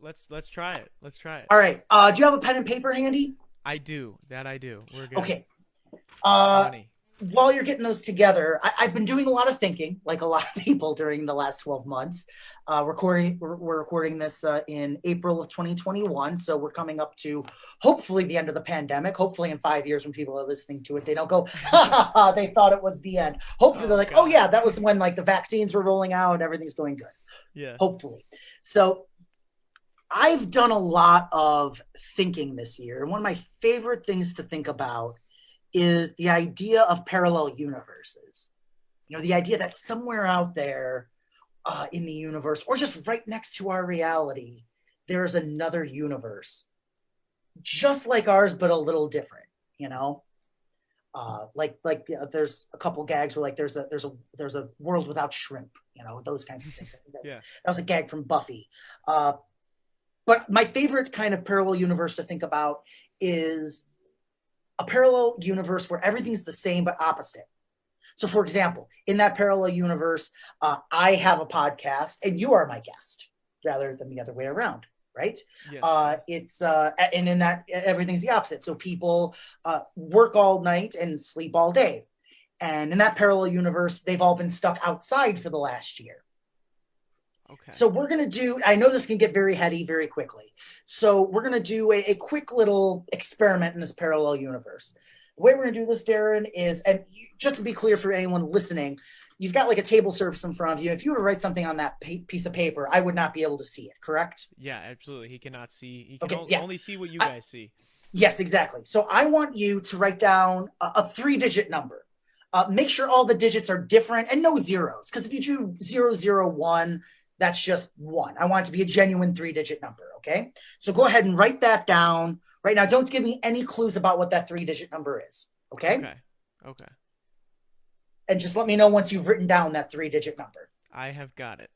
let's try it. Let's try it. All right. Do you have a pen and paper handy? I do. That I do. We're good. Okay. Uh, Money. while you're getting those together, I've been doing a lot of thinking, like a lot of people during the last 12 months. We're recording this in April of 2021, so we're coming up to hopefully the end of the pandemic. Hopefully, in 5 years, when people are listening to it, they don't go, ha ha ha, they thought it was the end. Hopefully, Oh they're like, oh God. yeah, that was when like the vaccines were rolling out and everything's going good. Yeah. Hopefully, so I've done a lot of thinking this year, and one of my favorite things to think about is the idea of parallel universes. The idea that somewhere out there in the universe, or just right next to our reality, there is another universe, just like ours, but a little different. There's a couple gags where like there's a world without shrimp. Those kinds of things. Yeah. That was a gag from Buffy. But my favorite kind of parallel universe to think about is a parallel universe where everything's the same but opposite. So, for example, in that parallel universe, I have a podcast and you are my guest rather than the other way around, right? Yes. And in that, everything's the opposite. So people work all night and sleep all day. And in that parallel universe, they've all been stuck outside for the last year. Okay. So we're going to do, I know this can get very heady very quickly. So we're going to do a quick little experiment in this parallel universe. The way we're going to do this, Darren, is, and just to be clear for anyone listening, you've got like a table surface in front of you. If you were to write something on that piece of paper, I would not be able to see it, correct? Yeah, absolutely. He cannot see. He can yeah. only see what you guys see. Yes, exactly. So I want you to write down a 3-digit number. Make sure all the digits are different and no zeros. Because if you do 001, that's just one. I want it to be a genuine 3-digit number, okay? So go ahead and write that down right now. Don't give me any clues about what that 3-digit number is, okay? Okay. And just let me know once you've written down that 3-digit number. I have got it.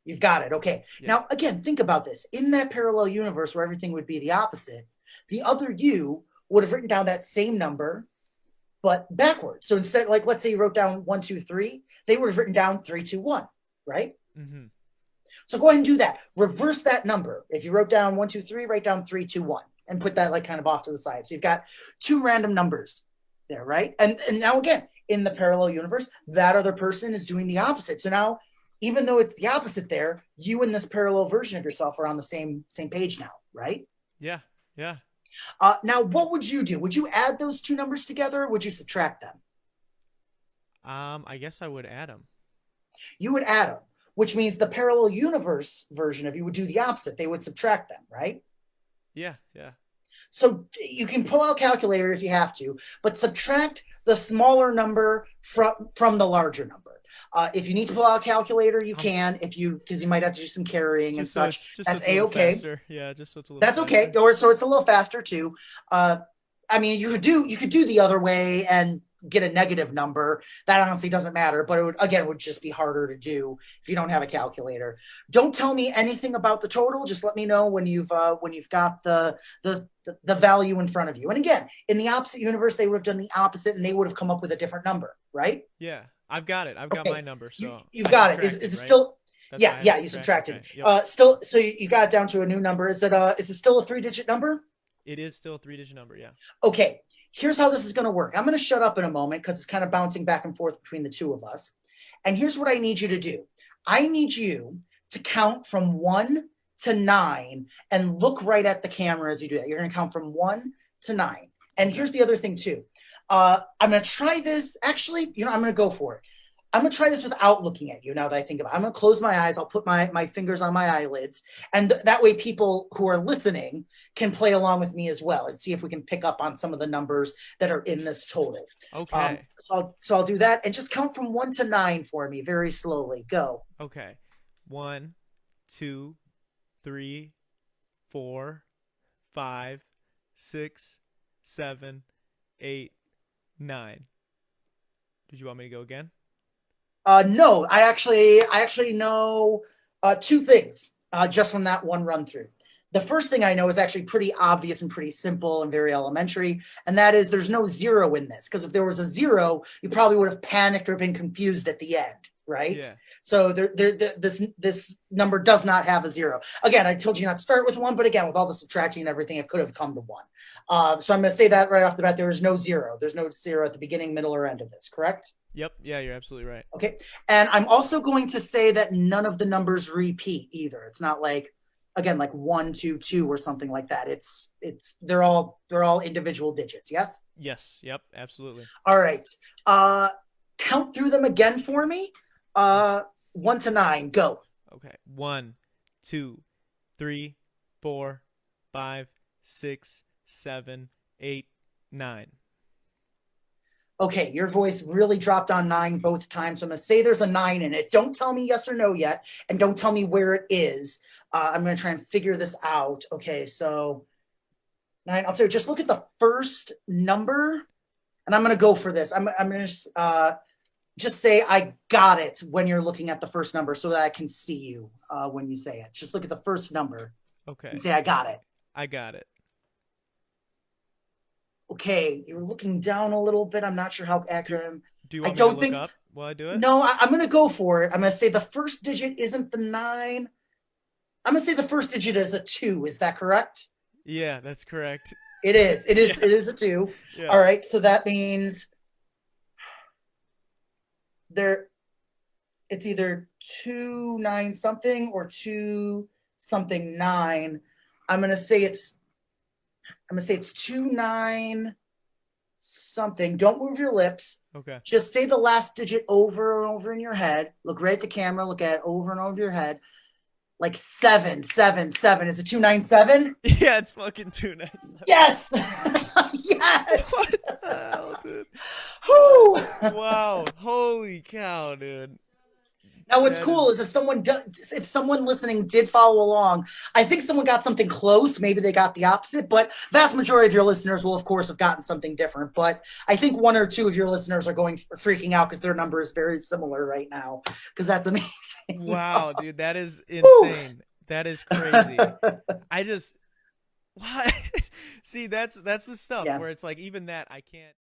You've got it, okay. Yeah. Now, again, think about this. In that parallel universe where everything would be the opposite, the other you would have written down that same number, but backwards. So instead, like, let's say you wrote down 123, they would have written down 321, right? Mm-hmm. So go ahead and do that. Reverse that number. If you wrote down 123, write down 321 and put that like kind of off to the side. So you've got 2 random numbers there, right? And now again, in the parallel universe, that other person is doing the opposite. So now, even though it's the opposite there, you and this parallel version of yourself are on the same page now, right? Yeah. Now, what would you do? Would you add those 2 numbers together, or would you subtract them? I guess I would add them. You would add them, which means the parallel universe version of you would do the opposite. They would subtract them, right? Yeah. So you can pull out a calculator if you have to, but subtract the smaller number from the larger number. If you need to pull out a calculator, you can. Because you might have to do some carrying and such. That's a-okay. Yeah, just so it's a little. That's okay. Or so it's a little faster too. I mean, you could do the other way and get a negative number. That honestly doesn't matter, but it would just be harder to do if you don't have a calculator. Don't tell me anything about the total. Just let me know when you've got the value in front of you. And again, in the opposite universe, they would have done the opposite and they would have come up with a different number, right? Yeah, I've got it. I've got my number. So you've got it. Is it still? That's Yeah, you subtracted. Okay. Yep. Still, so you got it down to a new number. Is it still a 3-digit number? It is still a 3-digit number. Yeah. Okay. Here's how this is going to work. I'm going to shut up in a moment because it's kind of bouncing back and forth between the two of us. And here's what I need you to do. I need you to count from 1 to 9 and look right at the camera as you do that. You're going to count from 1 to 9. And here's the other thing too. I'm going to try this. Actually, I'm going to go for it. I'm going to try this without looking at you now that I think about it. I'm going to close my eyes. I'll put my fingers on my eyelids. And that way people who are listening can play along with me as well and see if we can pick up on some of the numbers that are in this total. Okay. So I'll do that. And just count from 1 to 9 for me very slowly. Go. Okay. 1, 2, 3, 4, 5, 6, 7, 8, 9. Did you want me to go again? No, I actually know 2 things just from that one run through. The first thing I know is actually pretty obvious and pretty simple and very elementary, and that is there's no 0 in this, because if there was a 0, you probably would have panicked or been confused at the end, right? Yeah. So this number does not have a 0. Again, I told you not to start with 1, but again, with all the subtracting and everything, it could have come to 1. So I'm going to say that right off the bat. There is no 0. There's no 0 at the beginning, middle, or end of this, correct? Yep. Yeah, you're absolutely right. Okay. And I'm also going to say that none of the numbers repeat either. It's not like, again, like 1, 2, 2 or something like that. They're all individual digits. Yes. Yes. Yep. Absolutely. All right. Count through them again for me. 1 to 9. Go. Okay. 1, 2, 3, 4, 5, 6, 7, 8, 9. Okay, your voice really dropped on 9 both times. So I'm going to say there's a 9 in it. Don't tell me yes or no yet, and don't tell me where it is. I'm going to try and figure this out. Okay, so 9. I'll tell you, just look at the first number, and I'm going to go for this. I'm going to just say I got it when you're looking at the first number so that I can see you when you say it. Just look at the first number Okay. and say I got it. I got it. Okay, you're looking down a little bit. I'm not sure how accurate I'm. Do you want I me don't to think. look up while I do it? No, I'm going to go for it. I'm going to say the first digit isn't the 9. I'm going to say the first digit is a 2. Is that correct? Yeah, that's correct. It is. It is. Yeah. It is a 2. Yeah. All right. So that means it's either 2 9 something or 2 something 9. I'm going to say it's 2 9 something. Don't move your lips. Okay. Just say the last digit over and over in your head. Look right at the camera. Look at it over and over your head. Like 7 7 7. Is it 297? Yeah, it's fucking 297. Yes. Yes. What the hell, dude? Whew. Wow. Holy cow, dude. Now, what's That cool is if someone listening did follow along, I think someone got something close. Maybe they got the opposite, but vast majority of your listeners will, of course, have gotten something different. But I think 1 or 2 of your listeners are freaking out because their number is very similar right now. Because that's amazing. Wow, dude, that is insane. That is crazy. I just what? See, that's the stuff Yeah. where it's like even that I can't.